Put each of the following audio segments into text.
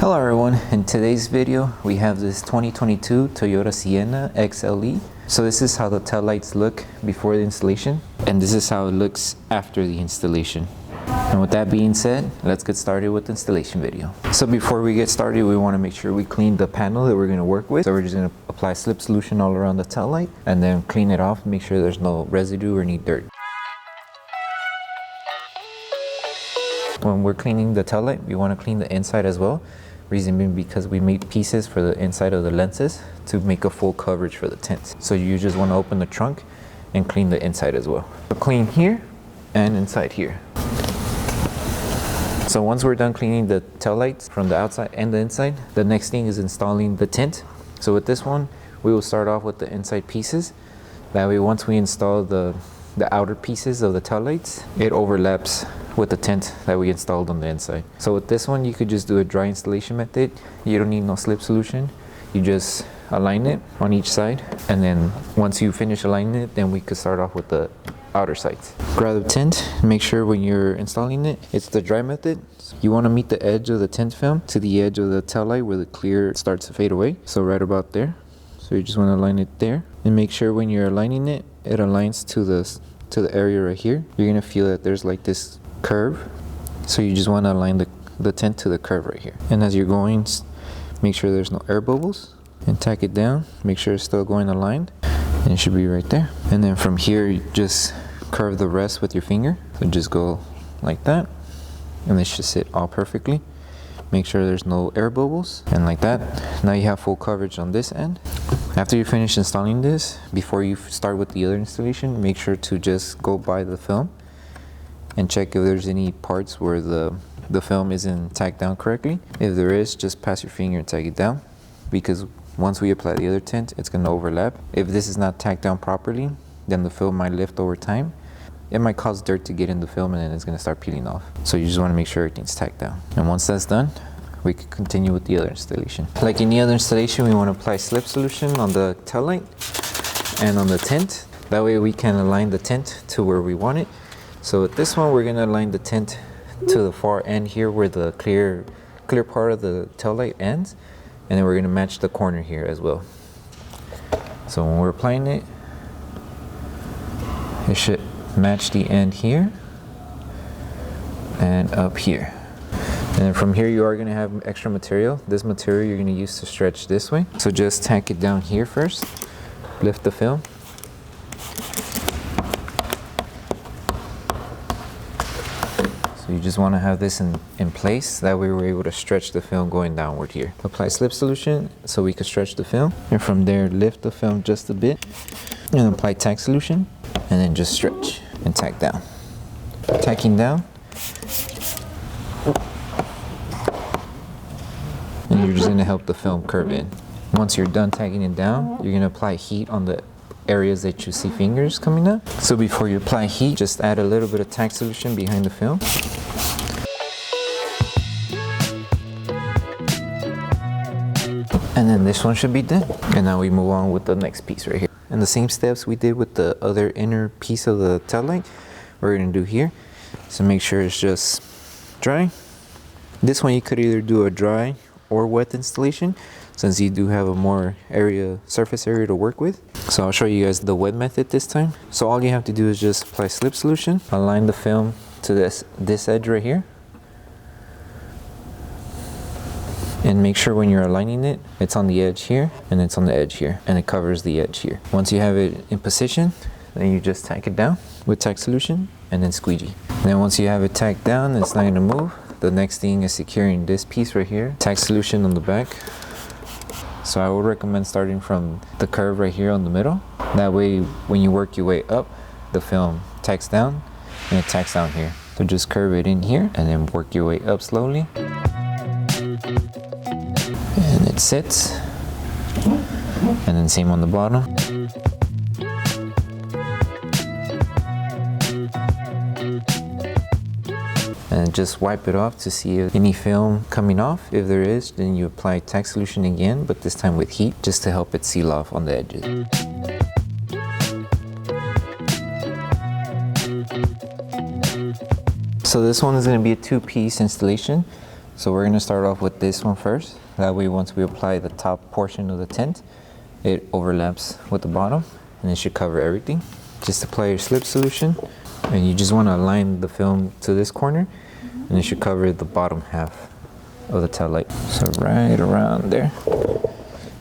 Hello everyone, in today's video we have this 2022 Toyota Sienna XLE. So this is how the tail lights look before the installation, and this is how it looks after the installation. And with that being said, let's get started with the installation video. So before we get started, we want to make sure we clean the panel that we're going to work with. So we're just going to apply slip solution all around the tail light and then clean it off, make sure there's no residue or any dirt. When we're cleaning the tail light, we want to clean the inside as well. Reason being because we made pieces for the inside of the lenses to make a full coverage for the tints. So you just want to open the trunk and clean the inside as well. So clean here and inside here. So once we're done cleaning the tail lights from the outside and the inside, the next thing is installing the tint. So with this one, we will start off with the inside pieces. That way, once we install the outer pieces of the tail lights, it overlaps with the tint that we installed on the inside. So with this one, you could just do a dry installation method. You don't need no slip solution. You just align it on each side, and then once you finish aligning it, then we could start off with the outer sides. Grab the tint, make sure when you're installing it, it's the dry method. You want to meet the edge of the tint film to the edge of the tail light where the clear starts to fade away. So right about there. So you just want to align it there, and make sure when you're aligning it, it aligns to the area right here. You're gonna feel that there's like this curve, so you just want to align the tint to the curve right here. And as you're going, make sure there's no air bubbles and tack it down. Make sure it's still going aligned, and it should be right there. And then from here, you just curve the rest with your finger. So just go like that, and this should sit all perfectly. Make sure there's no air bubbles, and like that. Now you have full coverage on this end. After you finish installing this, before you start with the other installation, make sure to just go by the film and check if there's any parts where the film isn't tacked down correctly. If there is, just pass your finger and tag it down, because once we apply the other tint, it's going to overlap. If this is not tacked down properly, then the film might lift over time. It might cause dirt to get in the film, and then it's going to start peeling off. So you just want to make sure everything's tacked down. And once that's done, we can continue with the other installation. Like any other installation, we want to apply slip solution on the tail light and on the tint. That way we can align the tint to where we want it. So with this one, we're going to align the tint to the far end here where the clear part of the tail light ends, and then we're going to match the corner here as well. So when we're applying it, it should match the end here and up here. And then from here, you are going to have extra material. This material you're going to use to stretch this way. So just tack it down here first, lift the film. So you just want to have this in place. That way we're able to stretch the film going downward here. Apply slip solution so we can stretch the film. And from there, lift the film just a bit. And apply tack solution. And then just stretch and tack down. Tacking down. And you're just going to help the film curve in. Once you're done tacking it down, you're going to apply heat on the areas that you see fingers coming up. So before you apply heat, just add a little bit of tack solution behind the film. And then this one should be done. And now we move on with the next piece right here. And the same steps we did with the other inner piece of the tail light, we're going to do here. So make sure it's just dry. This one you could either do a dry or wet installation, since you do have a more surface area to work with. So I'll show you guys the wet method this time. So all you have to do is just apply slip solution, align the film to this edge right here, and make sure when you're aligning it, it's on the edge here and it's on the edge here, and it covers the edge here. Once you have it in position, then you just tack it down with tack solution and then squeegee. And then once you have it tacked down, it's not going to move. The next thing is securing this piece right here, tack solution on the back. So I would recommend starting from the curve right here on the middle. That way, when you work your way up, the film tacks down and it tacks down here. So just curve it in here and then work your way up slowly. And it sits. And then same on the bottom. And just wipe it off to see if any film coming off. If there is, then you apply tack solution again, but this time with heat, just to help it seal off on the edges. So this one is going to be a two-piece installation. So we're gonna start off with this one first. That way once we apply the top portion of the tint, it overlaps with the bottom and it should cover everything. Just apply your slip solution and you just wanna align the film to this corner and it should cover the bottom half of the tail light. So right around there.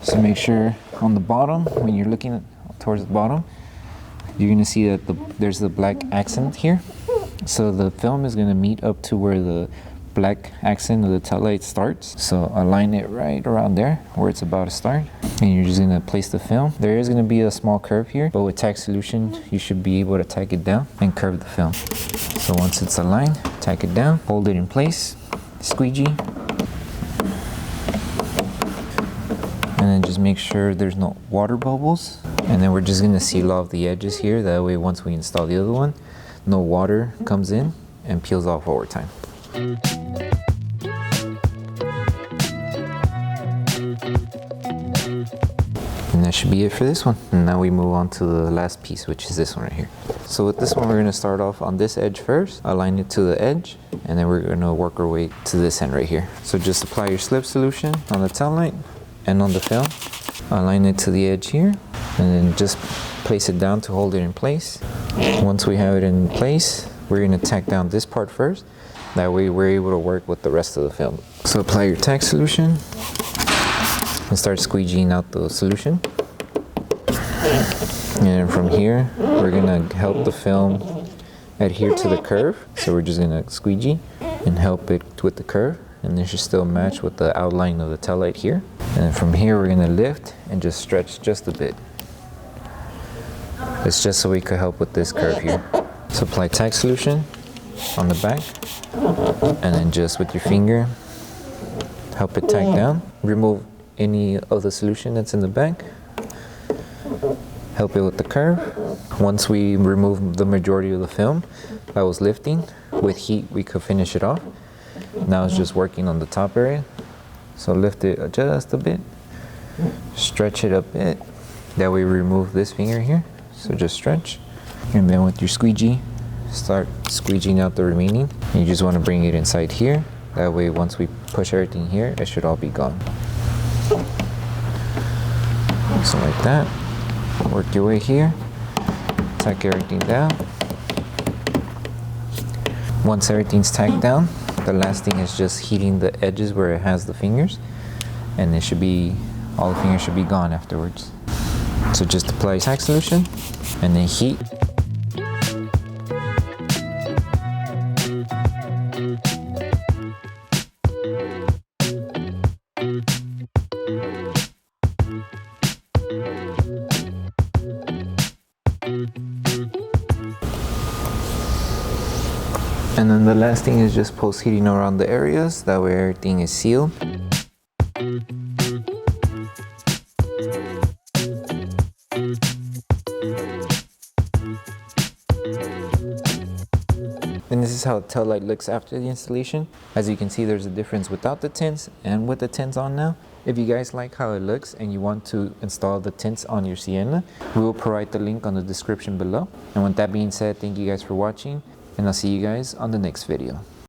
So make sure on the bottom, when you're looking towards the bottom, you're gonna see that there's the black accent here. So the film is gonna meet up to where the black accent of the tail light starts. So align it right around there where it's about to start. And you're just gonna place the film. There is gonna be a small curve here, but with Tack Solution, you should be able to tack it down and curve the film. So once it's aligned, tack it down, hold it in place, squeegee. And then just make sure there's no water bubbles. And then we're just gonna seal off the edges here. That way once we install the other one, no water comes in and peels off over time. And that should be it for this one. And now we move on to the last piece, which is this one right here. So with this one, we're gonna start off on this edge first, align it to the edge, and then we're gonna work our way to this end right here. So just apply your slip solution on the tail light and on the film, align it to the edge here, and then just place it down to hold it in place. Once we have it in place, we're gonna tack down this part first. That way we're able to work with the rest of the film. So apply your Tack Solution and start squeegeeing out the solution. And then from here, we're gonna help the film adhere to the curve. So we're just gonna squeegee and help it with the curve. And this should still match with the outline of the tail light here. And then from here, we're gonna lift and just stretch just a bit. It's just so we could help with this curve here. So apply Tack Solution on the back, and then just with your finger, help it tack down. Remove any of the solution that's in the back. Help it with the curve. Once we remove the majority of the film that was lifting, with heat we could finish it off. Now it's just working on the top area. So lift it just a bit, stretch it a bit. That way we remove this finger here. So just stretch. And then with your squeegee, start squeegeeing out the remaining. You just want to bring it inside here. That way once we push everything here, it should all be gone. So like that. Work your way here. Tack everything down. Once everything's tacked down, the last thing is just heating the edges where it has the fingers. And it should be, all the fingers should be gone afterwards. So just apply Tack Solution and then heat. And then the last thing is just post heating around the areas, that way everything is sealed. And this is how the tail light looks after the installation. As you can see, there's a difference without the tints and with the tints on now. If you guys like how it looks and you want to install the tints on your Sienna, we will provide the link on the description below. And with that being said, thank you guys for watching, and I'll see you guys on the next video.